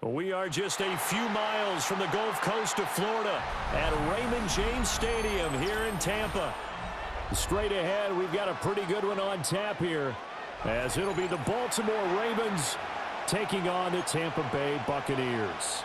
We are just a few miles from the Gulf Coast of Florida at Raymond James Stadium here in Tampa. Straight ahead, we've got a pretty good one on tap here, as it'll be the Baltimore Ravens taking on the Tampa Bay Buccaneers.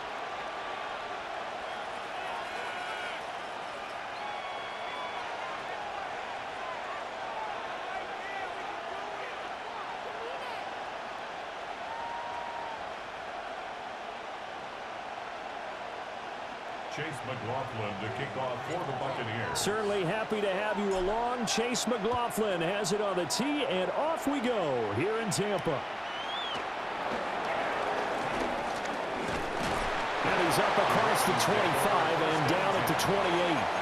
Chase McLaughlin to kick off for the Buccaneers. Certainly happy to have you along. Chase McLaughlin has it on the tee, and off we go here in Tampa. And he's up across the 25 and down at the 28.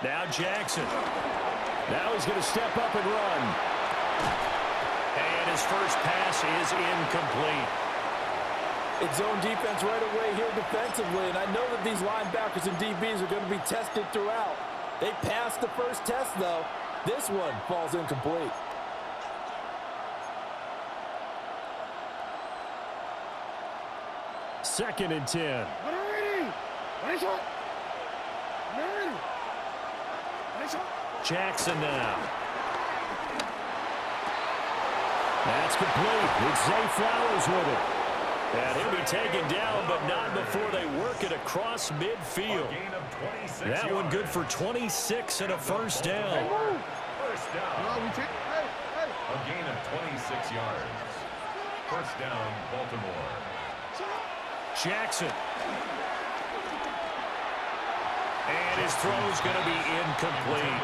Now Jackson. Now he's going to step up and run. And his first pass is incomplete. It's zone defense right away here defensively, and I know that these linebackers and DBs are going to be tested throughout. They passed the first test, though. This one falls incomplete. Second and 10. Jackson now. That's complete. It's Zay Flowers with it. And he'll be taken down, but not before they work it across midfield. That one good for 26 and a first down. First down. A gain of 26 yards. First down, Baltimore. Jackson. And his throw's going to be incomplete.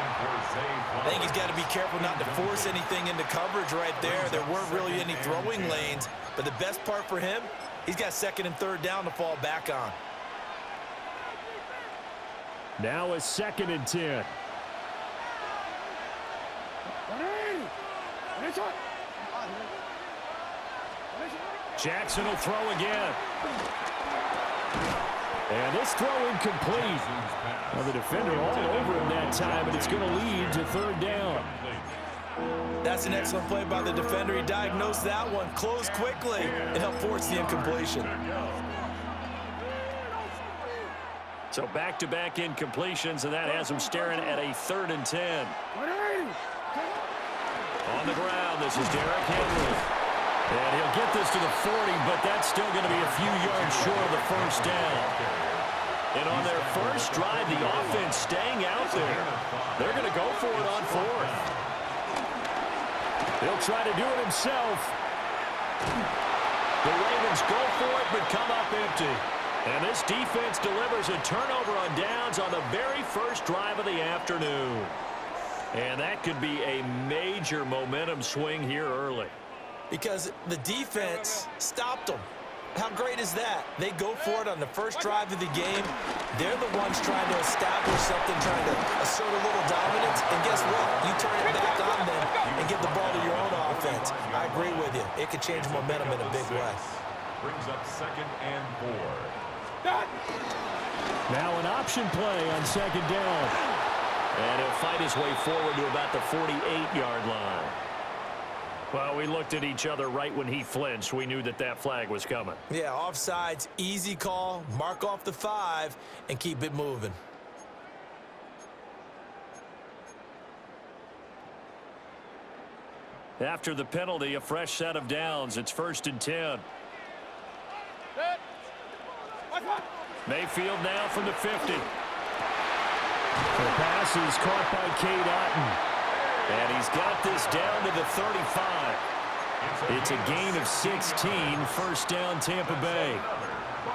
I think he's got to be careful not to force anything into coverage right there. There weren't really any throwing lanes. But the best part for him, he's got second and third down to fall back on. Now a second and 10. Jackson will throw again. And this throw incomplete. Now the defender all over him that time, and it's going to lead to third down. That's an excellent play by the defender. He diagnosed that one, closed quickly, and helped force the incompletion. So back-to-back incompletions, and that has him staring at a third and 10. On the ground, this is Derrick Henry. And he'll get this to the 40, but that's still going to be a few yards short of the first down. And on their first drive, the offense staying out there. They're going to go for it on fourth. He'll try to do it himself. The Ravens go for it, but come up empty. And this defense delivers a turnover on downs on the very first drive of the afternoon. And that could be a major momentum swing here early. Because the defense stopped them. How great is that? They go for it on the first drive of the game. They're the ones trying to establish something, trying to assert a little dominance. And guess what? You turn it back on them and give the ball to your own offense. I agree with you. It could change momentum in a big way. Brings up second and 4. Now an option play on second down. And he'll fight his way forward to about the 48-yard line. Well, we looked at each other right when he flinched. We knew that that flag was coming. Yeah, offsides, easy call, mark off the 5, and keep it moving. After the penalty, a fresh set of downs. It's first and 10. Mayfield now from the 50. The pass is caught by Cade Otton. And he's got this down to the 35. It's a gain of 16, first down Tampa Bay.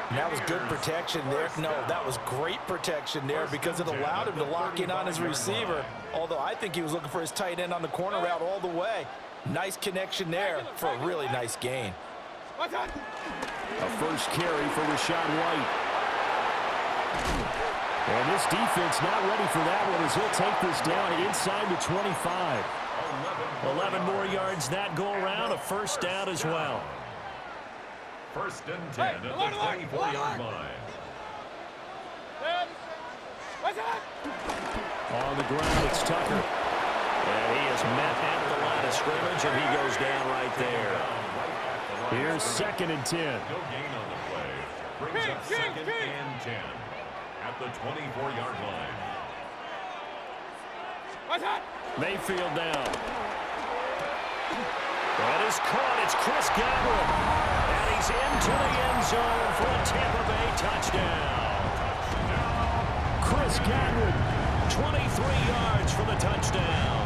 And that was good protection there. No, that was great protection there because it allowed him to lock in on his receiver. Although I think he was looking for his tight end on the corner route all the way. Nice connection there for a really nice gain. A first carry for Rachaad White. And this defense not ready for that one as he'll take this down inside the 25. 11 more yards that go around, a first down as well. First and 10 at the 24-yard line. On the ground, it's Tucker. And he is met at the line of scrimmage, and he goes down right there. Here's second and 10. No gain on the play. Brings up second and 10 at the 24-yard line. Mayfield down. That is caught. It's Chris Godwin. And he's into the end zone for a Tampa Bay touchdown. Chris Godwin, 23 yards for the touchdown.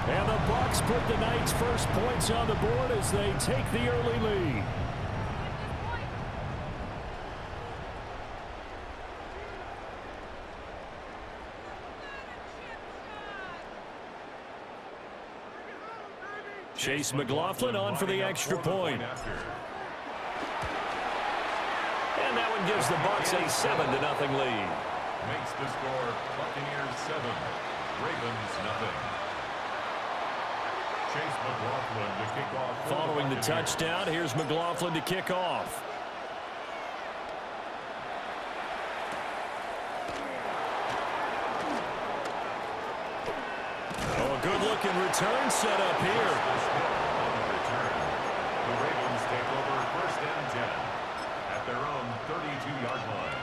And the Bucs put the Knights' first points on the board as they take the early lead. Chase McLaughlin on for the extra point. And that one gives the Bucs a 7-0 lead. Makes the score Buccaneers 7, Ravens nothing. Chase McLaughlin to kick off. Following the touchdown, here's McLaughlin to kick off. Oh, a good-looking return set up here. The Ravens take over first and 10 at their own 32-yard line.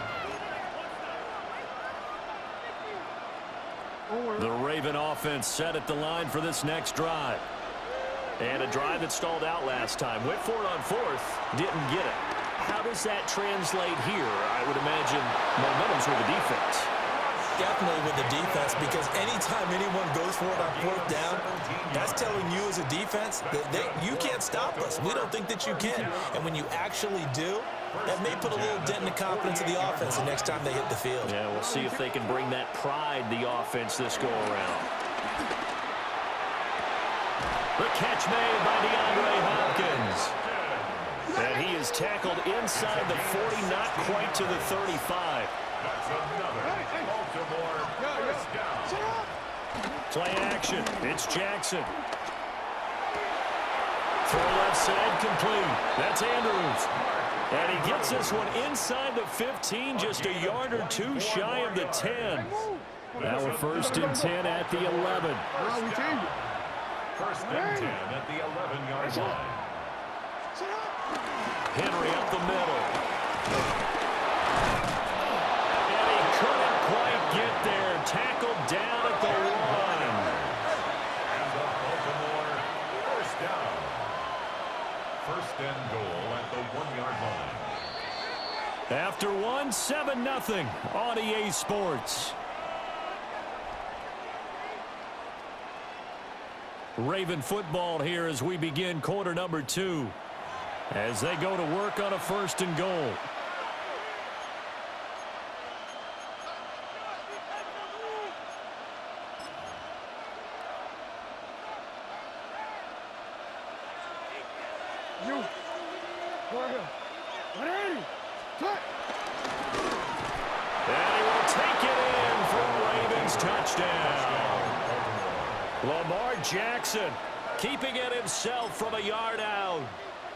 The Raven offense set at the line for this next drive. And a drive that stalled out last time. Went for it on fourth, didn't get it. How does that translate here? I would imagine momentum's with the defense. Definitely with the defense, because anytime anyone goes for it on fourth down, that's telling you as a defense that you can't stop us. We don't think that you can. And when you actually do, that may put a little dent in the confidence of the offense the next time they hit the field. Yeah, we'll see if they can bring that pride, the offense, this go-around. The catch made by DeAndre Hopkins. And he is tackled inside the 40, not quite to the 35. That's another Baltimore first down. Play action. It's Jackson. Throw left side complete. That's Andrews. And he gets this one inside the 15, just a yard or two shy of the 10. Now we're first and 10 at the 11. First and 10 at the 11-yard line. Henry up the middle. And he couldn't quite get there. Tackled down at the 1. And the Baltimore first down. First and goal at the 1-yard line. After 1, 7-0 on EA Sports. Raven football here as we begin quarter number 2. As they go to work on a first and goal. And he will take it in for a Ravens touchdown. Lamar Jackson keeping it himself from a yard out.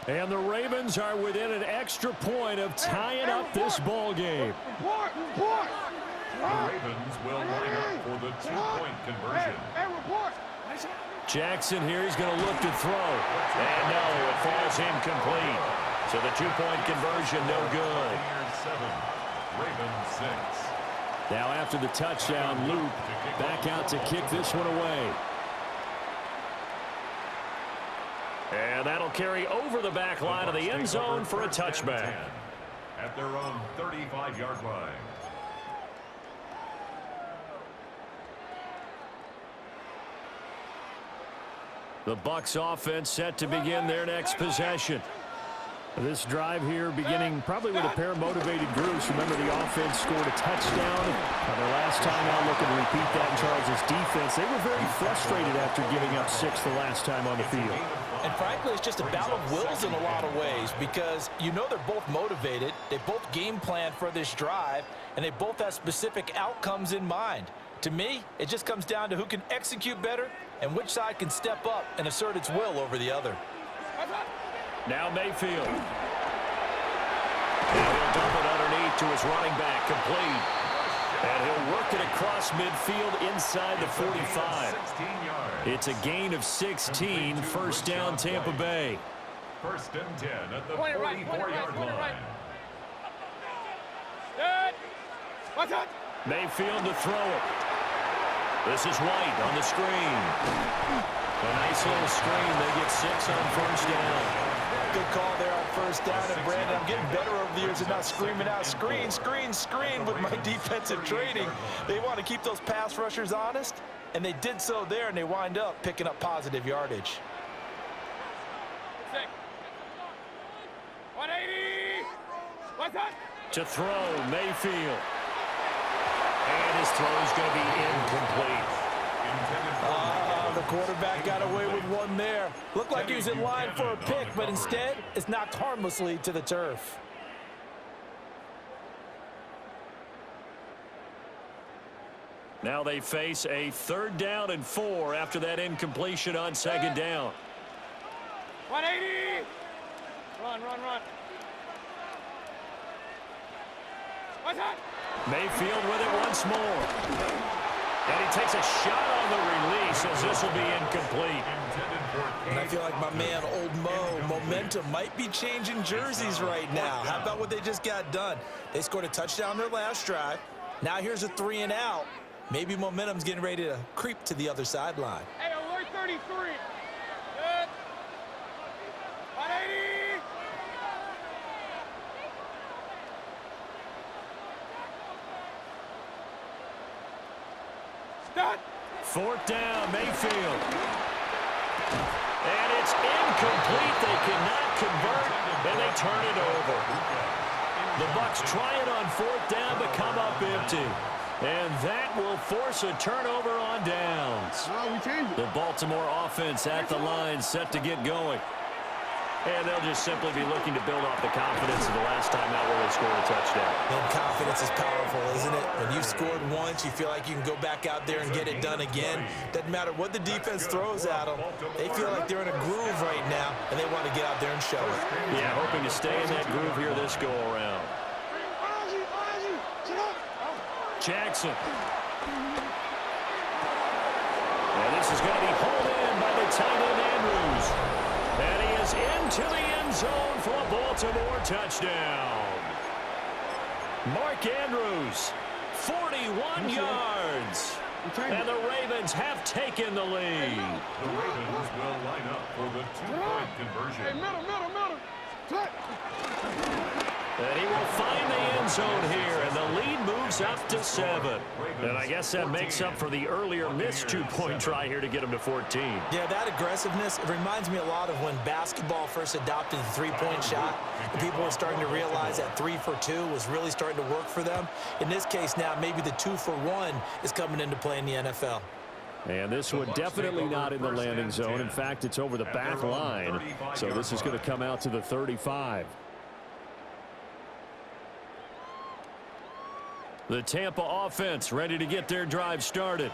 And the Ravens are within an extra point of tying up this ball game. The Ravens will line up for the 2-point conversion. Jackson here, he's going to look to throw. And no, it falls incomplete. So the 2-point conversion, no good. Buccaneers 7, Ravens 6. Now after the touchdown, Luke back out to kick this one away. And that'll carry over the back line of the end zone for a touchback. At their own 35-yard line. The Bucs offense set to begin their next possession. This drive here beginning probably with a pair of motivated groups. Remember, the offense scored a touchdown. Their last time out, looking to repeat that in Charles' defense. They were very frustrated after giving up 6 the last time on the field. And frankly, it's just a battle of wills in a lot of ways because you know they're both motivated. They both game plan for this drive, and they both have specific outcomes in mind. To me, it just comes down to who can execute better and which side can step up and assert its will over the other. Now Mayfield. And he'll dump it underneath to his running back, complete. And he'll work it across midfield inside the 45. It's a gain of 16, first down Tampa Bay. First and 10 at the 44-yard line. Mayfield to throw it. This is White on the screen. A nice little screen. They get 6 on first down. Good call there on first down. And Brandon, I'm getting better over the years of not screaming out screen, screen, screen with my defensive training. They want to keep those pass rushers honest, and they did so there, and they wind up picking up positive yardage. 180. What's that? To throw, Mayfield. And his throw is going to be incomplete. The quarterback got away with one there. Looked like he was in line for a pick, but instead, it's knocked harmlessly to the turf. Now they face a 3rd down and 4 after that incompletion on 2nd down. 180. Run, run, run. What's that? Mayfield with it once more. And he takes a shot on the release as this will be incomplete. And I feel like my man, Old Mo, momentum might be changing jerseys right now. How about what they just got done? They scored a touchdown their last drive. Now here's a 3 and out. Maybe momentum's getting ready to creep to the other sideline. Hey, alert 33. Good. 180. Stop. 4th down, Mayfield. And it's incomplete. They cannot convert, and they turn it over. The Bucs try it on 4th down, but come up empty. And that will force a turnover on downs. The Baltimore offense at the line, set to get going. And they'll just simply be looking to build off the confidence of the last time out where they scored a touchdown. And confidence is powerful, isn't it? When you've scored once, you feel like you can go back out there and get it done again. Doesn't matter what the defense throws at them. They feel like they're in a groove right now, and they want to get out there and show it. Yeah, hoping to stay in that groove here this go-around. Jackson. And this is going to be hauled in by the tight end Andrews. And he is into the end zone for a Baltimore touchdown. Mark Andrews, 41 yards. And the Ravens have taken the lead. The Ravens will line up for the 2-point conversion. Hey, middle. Touch. And he will find the end zone here, and the lead moves up to 7. And I guess that makes up for the earlier missed 2-point try here to get him to 14. Yeah, that aggressiveness, it reminds me a lot of when basketball first adopted the three-point shot. And people were starting to realize that 3 for 2 was really starting to work for them. In this case now, maybe the 2 for 1 is coming into play in the NFL. And this one definitely not in the landing zone. In fact, it's over the back line. So this is going to come out to the 35. The Tampa offense ready to get their drive started.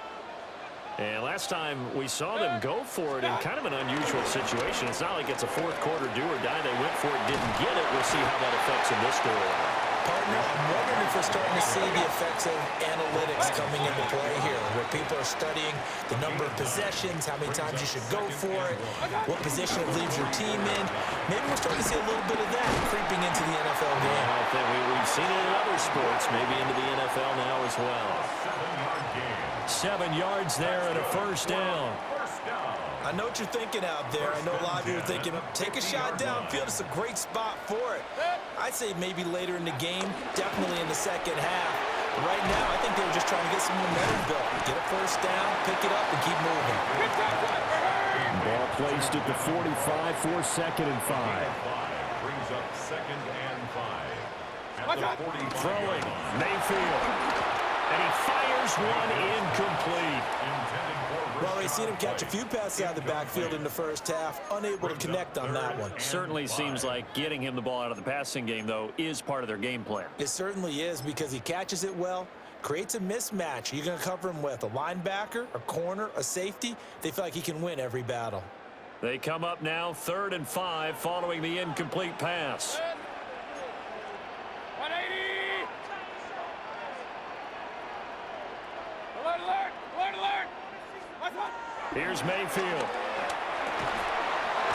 And last time we saw them go for it in kind of an unusual situation. It's not like it's a fourth quarter do or die. They went for it, didn't get it. We'll see how that affects them this go-around. Partner, I'm wondering if we're starting to see the effects of analytics coming into play here, where people are studying the number of possessions, how many times you should go for it, what position it leaves your team in. Maybe we're starting to see a little bit of that creeping into the NFL game. I think we've seen it in other sports, maybe into the NFL now as well. 7 yards there and a first down. I know what you're thinking out there. I know a lot of you are thinking, take a shot downfield. It's a great spot for it. I'd say maybe later in the game, definitely in the second half. But right now, I think they were just trying to get some momentum built. Get a first down, pick it up, and keep moving. Ball placed at the 45 for 2nd and 5. Brings up 2nd and 5. At the 45. Throwing, Mayfield. And he fires one incomplete. Well, we've seen him catch a few passes out of the backfield in the first half, unable to connect on that one. Certainly seems like getting him the ball out of the passing game, though, is part of their game plan. It certainly is, because he catches it well, creates a mismatch. You're going to cover him with a linebacker, a corner, a safety. They feel like he can win every battle. They come up now 3rd and 5 following the incomplete pass. 180. Alert, alert, alert, alert. Here's Mayfield.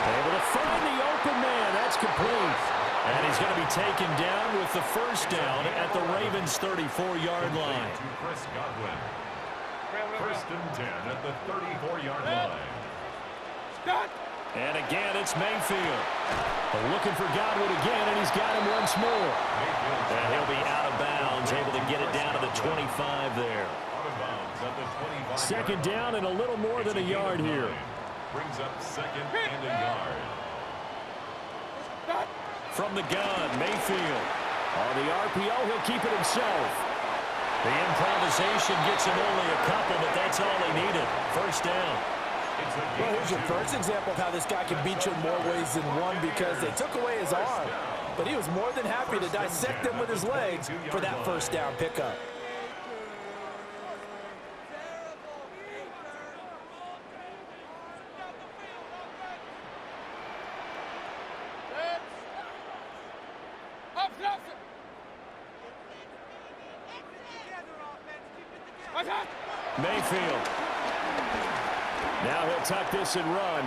Able to find the open man. That's complete. And he's going to be taken down with the first down at the Ravens' 34-yard line. To Chris Godwin. 1st and 10 at the 34-yard line. And again, it's Mayfield. Looking for Godwin again, and he's got him once more. And he'll be out of bounds, able to get it down to the 25 there. 2nd down and a little more than a yard here. Brings up 2nd and a yard. From the gun, Mayfield. On the RPO, he'll keep it himself. The improvisation gets him only a couple, but that's all he needed. First down. Well, here's your first example of how this guy can beat you in more ways than one, because they took away his arm, but he was more than happy to dissect them with his legs for that first down pickup. Mayfield. Now he'll tuck this and run.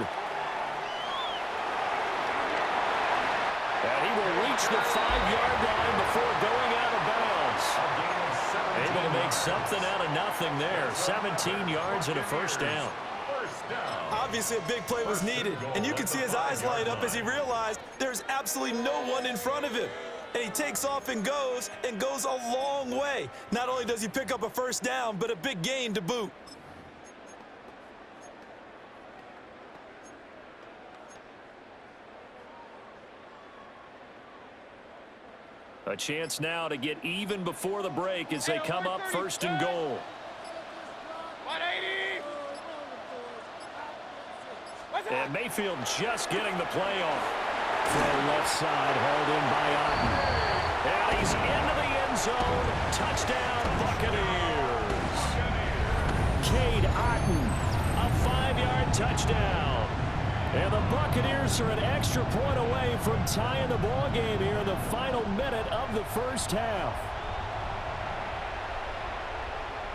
And he will reach the 5-yard line before going out of bounds. Able to make something out of nothing there. 17 yards and a first down. Obviously, a big play was needed, and you can see his eyes light up as he realized there's absolutely no one in front of him. And he takes off and goes a long way. Not only does he pick up a first down, but a big gain to boot. A chance now to get even before the break as they come up 1st and goal. 180. And Mayfield just getting the play off. Throw left side, hauled in by Otten. And he's into the end zone. Touchdown, Buccaneers. Cade Otten, a 5-yard touchdown. And the Buccaneers are an extra point away from tying the ball game here in the final minute of the first half.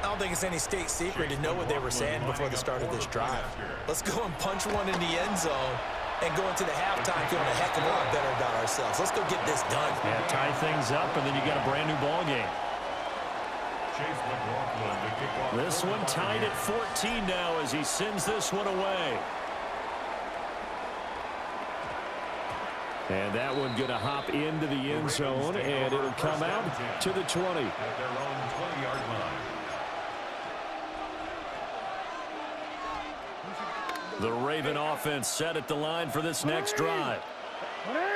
I don't think it's any state secret to know what they were saying before the start of this drive. Let's go and punch one in the end zone and go into the halftime feeling a heck of a lot better about ourselves. Let's go get this done. Yeah, tie things up, and then you got a brand new ball game. This one tied at 14 now as he sends this one away. And that one going to hop into the end zone, and it'll come out to the 20. At their own 20-yard line. The Raven offense set at the line for this next drive.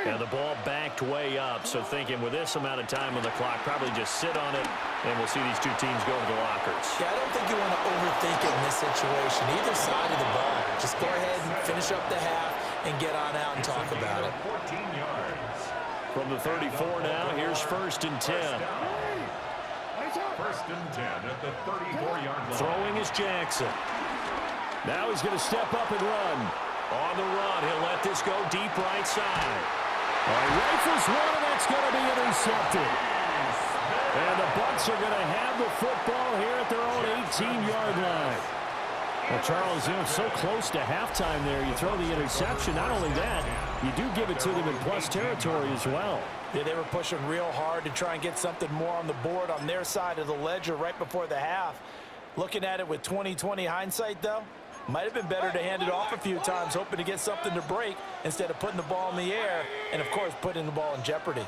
And the ball backed way up, so thinking with this amount of time on the clock, probably just sit on it, and we'll see these two teams go to the lockers. Yeah, I don't think you want to overthink it in this situation. Either side of the ball. Just go ahead and finish up the half and get on out and talk about it. 14 yards. From the 34 now, here's 1st and 10. 1st and 10 at the 34-yard line. Throwing is Jackson. Now he's going to step up and run. On the run, he'll let this go deep right side. Rifles one, and that's going to be intercepted. And the Bucs are going to have the football here at their own 18-yard line. Well, Charles, you know, so close to halftime there. You throw the interception. Not only that, you do give it to them in plus territory as well. Yeah, they were pushing real hard to try and get something more on the board on their side of the ledger right before the half. Looking at it with 20/20 hindsight, though, might have been better to hand it off a few times, hoping to get something to break instead of putting the ball in the air and, of course, putting the ball in jeopardy.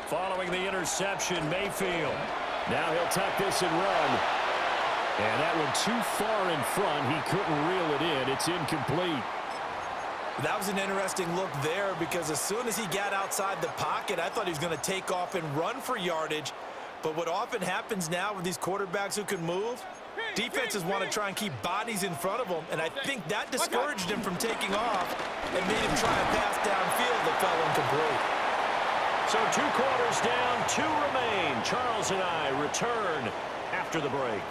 Following the interception, Mayfield. Now he'll tuck this and run. And that one too far in front. He couldn't reel it in. It's incomplete. That was an interesting look there because as soon as he got outside the pocket, I thought he was going to take off and run for yardage. But what often happens now with these quarterbacks who can move, defenses want to try and keep bodies in front of them, and I think that discouraged him from taking off and made him try and pass downfield that fell incomplete. So 2 quarters down, 2 remain. Charles and I return after the break.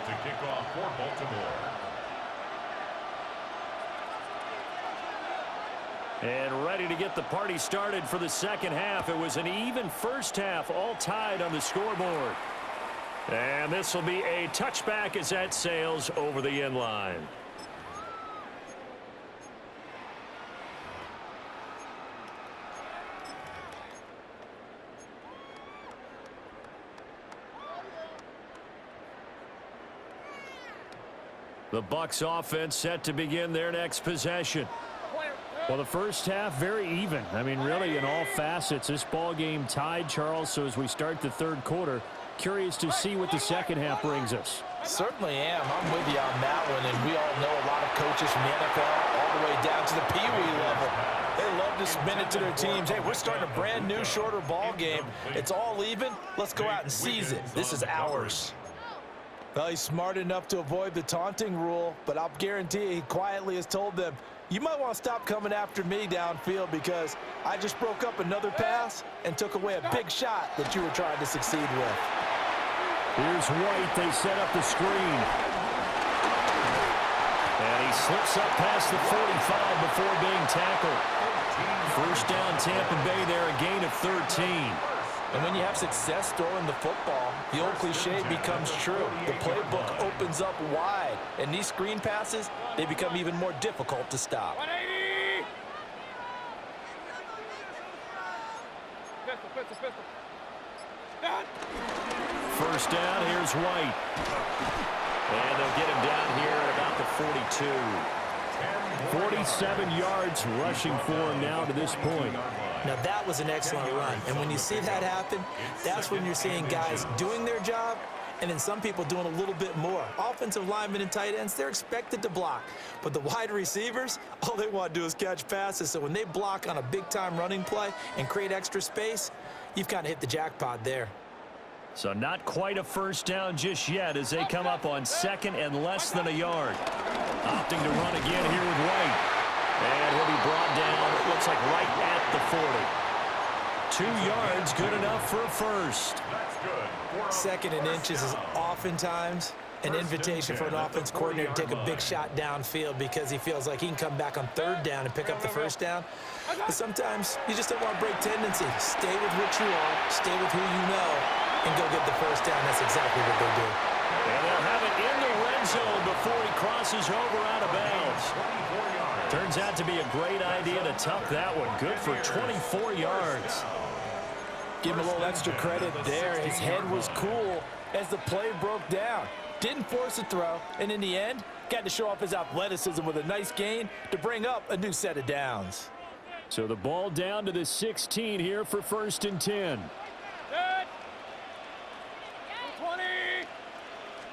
To kick off for Baltimore. And ready to get the party started for the second half. It was an even first half, all tied on the scoreboard. And this will be a touchback as that sails over the end line. The Bucs offense set to begin their next possession. Well, the first half, very even. I mean, really, in all facets, this ball game tied, Charles. So as we start the third quarter, curious to see what the second half brings us. Certainly am. I'm with you on that one, and we all know a lot of coaches from the NFL all the way down to the Pee-wee level. They love to spin it to their teams. Hey, we're starting a brand new, shorter ball game. It's all even. Let's go out and seize it. This is ours. Well, he's smart enough to avoid the taunting rule, but I'll guarantee he quietly has told them, you might want to stop coming after me downfield because I just broke up another pass and took away a big shot that you were trying to succeed with. Here's White. They set up the screen. And he slips up past the 45 before being tackled. First down, Tampa Bay there, a gain of 13. And when you have success throwing the football, the old cliche becomes true. The playbook opens up wide, and these screen passes, they become even more difficult to stop. 180! Pistol. Done. First down, here's White. And they'll get him down here at about the 42. 47 yards rushing for him now to this point. Now, that was an excellent run. And when you see that happen, that's when you're seeing guys doing their job and then some people doing a little bit more. Offensive linemen and tight ends, they're expected to block. But the wide receivers, all they want to do is catch passes. So when they block on a big-time running play and create extra space, you've kind of hit the jackpot there. So not quite a first down just yet as they come up on second and less than a yard. Opting to run again here with White. And he'll be brought down, it looks like right at the 40. 2 yards, good enough for a first. That's good. Second and inches is oftentimes an invitation for an offense coordinator to take a big shot downfield because he feels like he can come back on third down and pick up the first down. But sometimes you just don't want to break tendency. Stay with what you are, stay with who you know, and go get the first down. That's exactly what they do. And they'll have it in the red zone before he crosses over out of bounds. Turns out to be a great idea to tuck that one. Good for 24 yards. Give him a little extra credit there. His head was cool as the play broke down. Didn't force a throw, and in the end, got to show off his athleticism with a nice gain to bring up a new set of downs. So the ball down to the 16 here for first and 10. Dead. 20.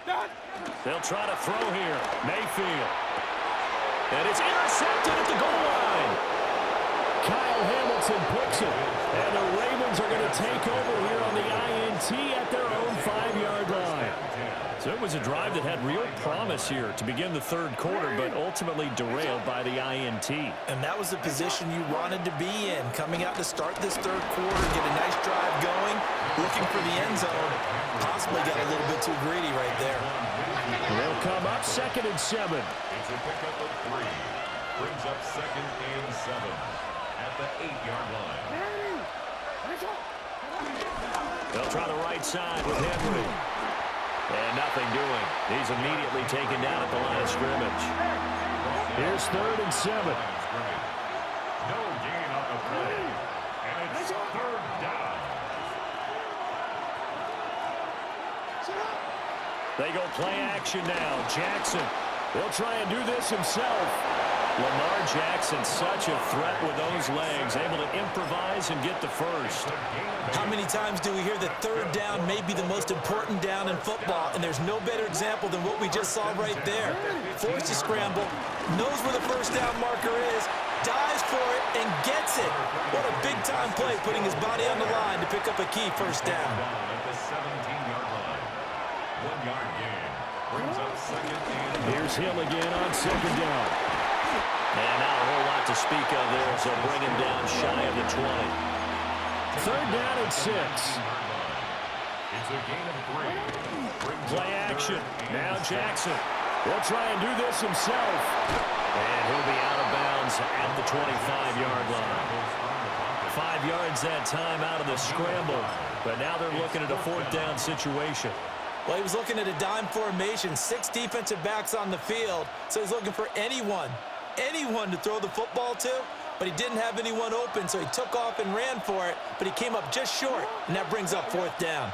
Done. They'll try to throw here. Mayfield. And it's intercepted at the goal line. Kyle Hamilton picks it. And the Ravens are going to take over here on the INT at their own 5-yard line. So it was a drive that had real promise here to begin the third quarter, but ultimately derailed by the INT. And that was the position you wanted to be in, coming out to start this third quarter, get a nice drive going, looking for the end zone. Possibly got a little bit too greedy right there. They'll come up second and 7. It's a pickup of 3. Brings up second and 7 at the 8-yard line. They'll try the right side with Henry. And nothing doing. He's immediately taken down at the line of scrimmage. Here's third and 7. No gain on the play. And it's third down. They go play action now. Jackson will try and do this himself. Lamar Jackson, such a threat with those legs, able to improvise and get the first. How many times do we hear that third down may be the most important down in football, and there's no better example than what we just saw right there. Forced to scramble, knows where the first down marker is, dives for it, and gets it. What a big-time play, putting his body on the line to pick up a key first down. At the 17-yard line. 1-yard gain. Brings up second and... Here's Hill again on second down. And not a whole lot to speak of there, so bring him down shy of the 20. Third down and 6. It's a gain of 3. Play action. Now Jackson. He'll try and do this himself. And he'll be out of bounds at the 25-yard line. 5 yards that time out of the scramble. But now they're looking at a fourth down situation. Well, he was looking at a dime formation, 6 defensive backs on the field, so he's looking for anyone to throw the football to, but he didn't have anyone open, so he took off and ran for it, but he came up just short, and that brings up fourth down.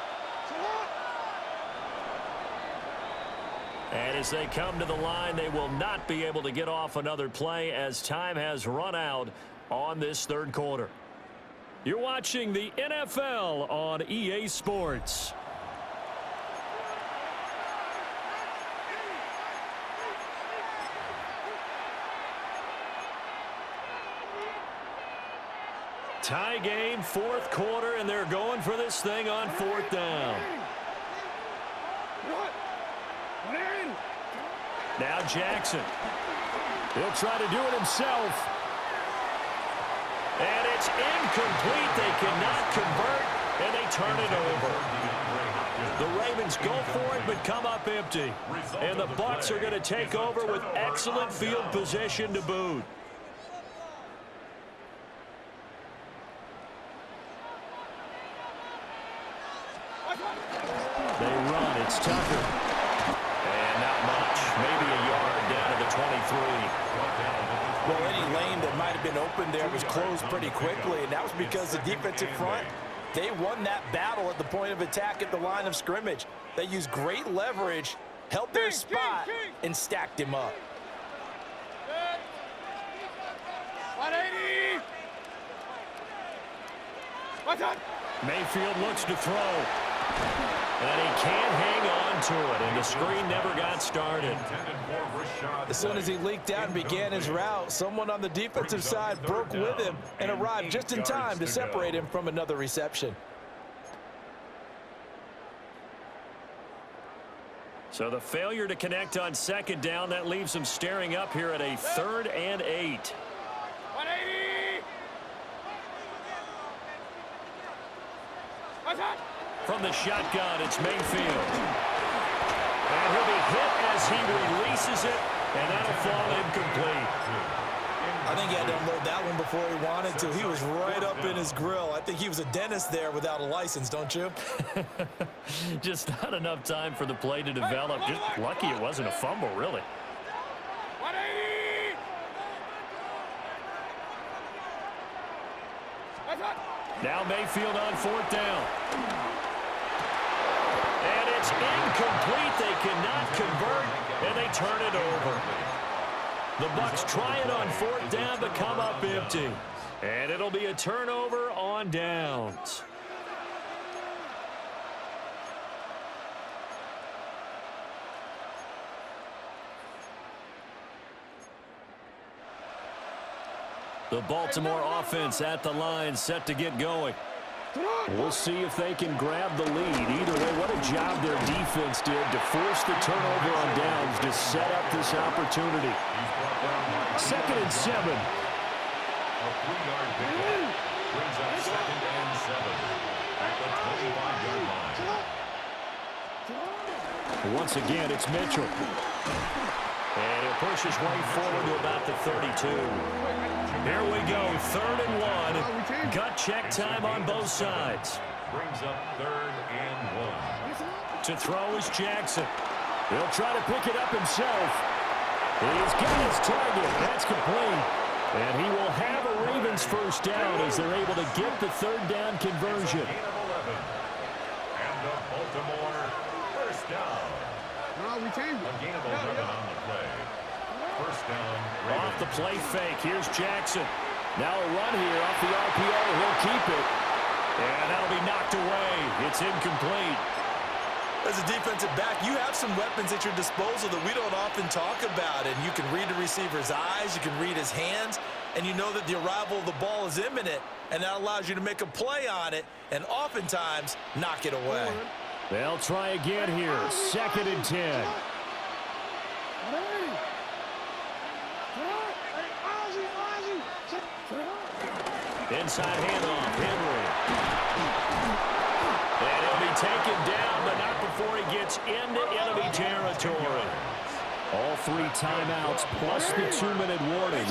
And as they come to the line, they will not be able to get off another play as time has run out on this third quarter. You're watching the NFL on EA Sports. Tie game, fourth quarter, and they're going for this thing on fourth down. Now Jackson. He'll try to do it himself. And it's incomplete. They cannot convert, and they turn it over. The Ravens go for it, but come up empty. And the Bucs are going to take over with excellent field position to boot. They run. It's Tucker. And not much. Maybe a yard down to the 23. Well, any lane that might have been open there was closed pretty quickly, and that was because the defensive front, they won that battle at the point of attack at the line of scrimmage. They used great leverage, held their spot, and stacked him up. 180. Mayfield looks to throw. And he can't hang on to it, and the screen never got started. As soon as he leaked out and began his route, someone on the defensive side broke with him and arrived just in time to separate him from another reception. So the failure to connect on second down, that leaves them staring up here at a 3rd and 8. 180. From the shotgun, it's Mayfield. And he'll be hit as he releases it, and that'll fall incomplete. I think he had to unload that one before he wanted to. He was right up in his grill. I think he was a dentist there without a license, don't you? Just not enough time for the play to develop. Just lucky it wasn't a fumble, really. 180. Now Mayfield on fourth down. And it's incomplete. They cannot convert, and they turn it over. The Bucs try it on fourth down, but come up empty. And it'll be a turnover on downs. The Baltimore offense at the line, set to get going. We'll see if they can grab the lead. Either way, what a job their defense did to force the turnover on downs to set up this opportunity. 2nd and 7. A 3-yard pickup brings up 2nd and 7 at the 25-yard line. Once again, it's Mitchell. And he'll push his way forward to about the 32. Here we go, 3rd and 1. Gut check time on both sides. Brings up 3rd and 1. To throw is Jackson. He'll try to pick it up himself. He's got his target. That's complete. And he will have a Ravens first down as they're able to get the 3rd down conversion. Gain of 11. And the Baltimore first down. A gain of 11 on the play. First down, Off Ravens. the play fake. Here's Jackson. Now a run here off the RPO. He'll keep it. And that'll be knocked away. It's incomplete. As a defensive back, you have some weapons at your disposal that we don't often talk about. And you can read the receiver's eyes, you can read his hands, and you know that the arrival of the ball is imminent, and that allows you to make a play on it and oftentimes knock it away. They'll try again here. 2nd and 10. Inside handoff, Henry. And he'll be taken down, but not before he gets into enemy territory. All 3 timeouts plus the 2-minute warning.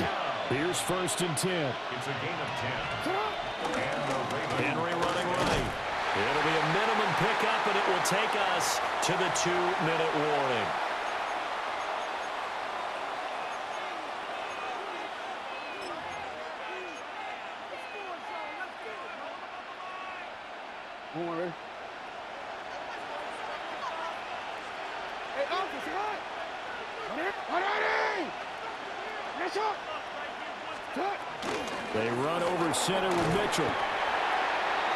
Here's 1st and 10. It's a gain of 10. And the Ravens. Henry running right. It'll be a minimum pickup, and it will take us to the 2-minute warning. They run over center with Mitchell.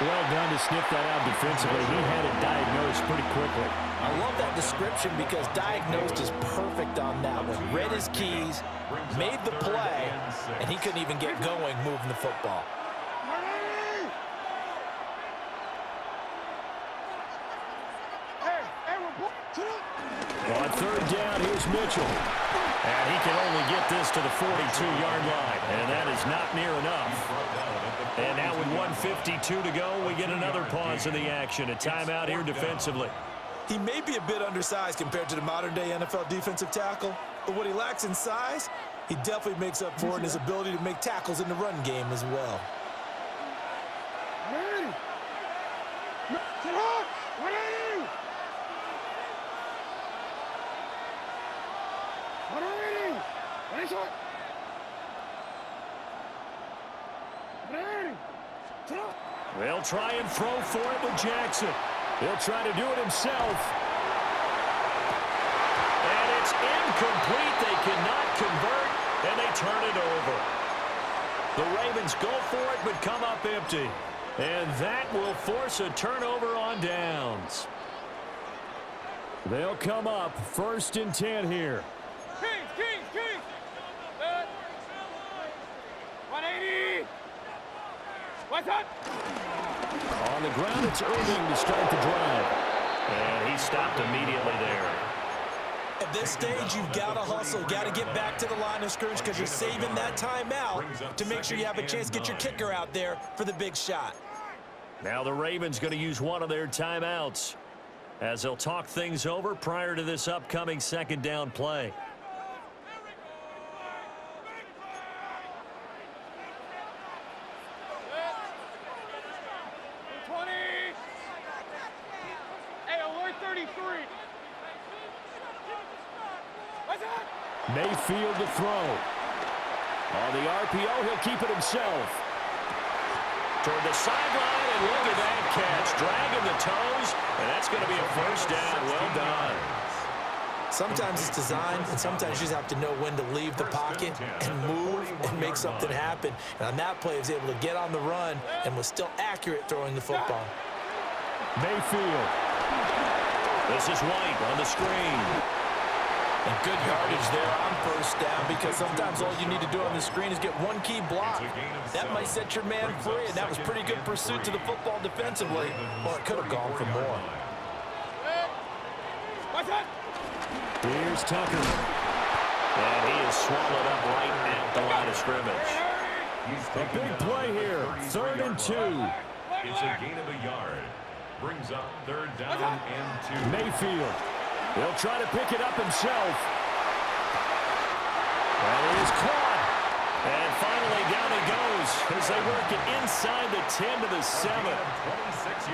Well done to sniff that out defensively. He had it diagnosed pretty quickly. I love that description because diagnosed is perfect on that one. Read his keys, made the play, and he couldn't even get going moving the football. On 3rd down, here's Mitchell. And he can only get this to the 42-yard line. And that is not near enough. And now with 1:52 to go, we get another pause in the action. A timeout here defensively. He may be a bit undersized compared to the modern-day NFL defensive tackle, but what he lacks in size, he definitely makes up for in his ability to make tackles in the run game as well. They'll try and throw for it with Jackson. He'll try to do it himself. And it's incomplete. They cannot convert, and they turn it over. The Ravens go for it, but come up empty. And that will force a turnover on downs. They'll come up 1st and 10 here. Kings. 180. What's up? On the ground, it's Irving to start the drive. And he stopped immediately there. At this stage, you've got to hustle, got to get back to the line of scrimmage because you're saving that timeout to make sure you have a chance to get your kicker out there for the big shot. Now the Ravens going to use one of their timeouts as they'll talk things over prior to this upcoming 2nd down play. Mayfield to throw. On the RPO, he'll keep it himself. Toward the sideline, and look at that catch. Dragging the toes, and that's going to be a 1st down. Well done. Sometimes it's designed, and sometimes you just have to know when to leave the pocket and move and make something happen. And on that play, he was able to get on the run and was still accurate throwing the football. Mayfield. This is White on the screen. And good yardage there on 1st down because sometimes all you need to do on the screen is get one key block. That might set your man free, and that was pretty good pursuit to the football defensively. Or it could have gone for more. Here's Tucker. And he is swallowed up right at the line of scrimmage. A big play here. 3rd and 2. It's a gain of a yard. Brings up 3rd down and 2. Mayfield. He'll try to pick it up himself. And it is caught. And finally down he goes as they work it inside the 10 to the 7.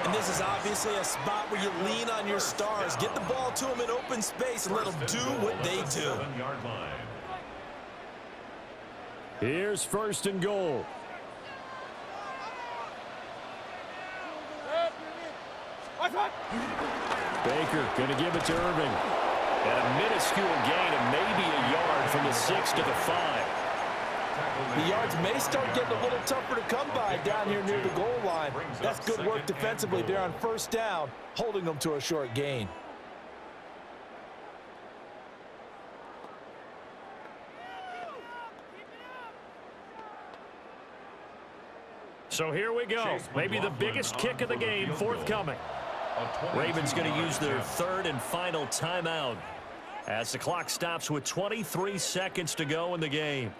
And this is obviously a spot where you lean on your stars. Get the ball to them in open space and let them do what they do. Here's 1st and goal. Baker going to give it to Irving. And a minuscule gain of maybe a yard from the 6 to the 5. The yards may start getting a little tougher to come by down here near the goal line. That's good work defensively there on first down, holding them to a short gain. So here we go. Maybe the biggest kick of the game forthcoming. Ravens going to use their third and final timeout as the clock stops with 23 seconds to go in the game.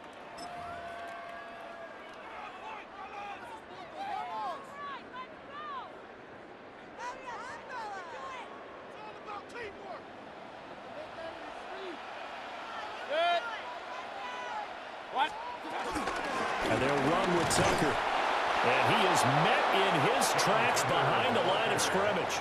And they'll run with Tucker. And he is met in his tracks behind the line of scrimmage.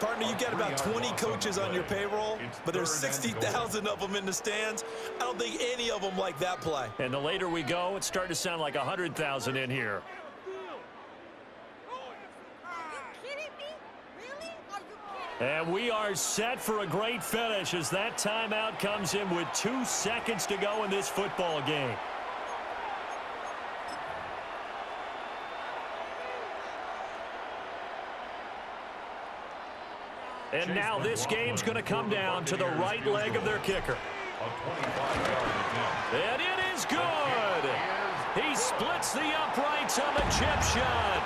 Partner, you've got about 20 coaches on your payroll, but there's 60,000 of them in the stands. I don't think any of them like that play. And the later we go, it's starting to sound like 100,000 in here. And we are set for a great finish as that timeout comes in with 2 seconds to go in this football game. And now this game's going to come down to the right leg of their kicker. And it is good. He splits the uprights on the chip shot.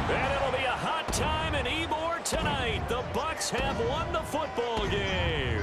And it'll be a hot time in Ybor tonight. The Bucs have won the football game.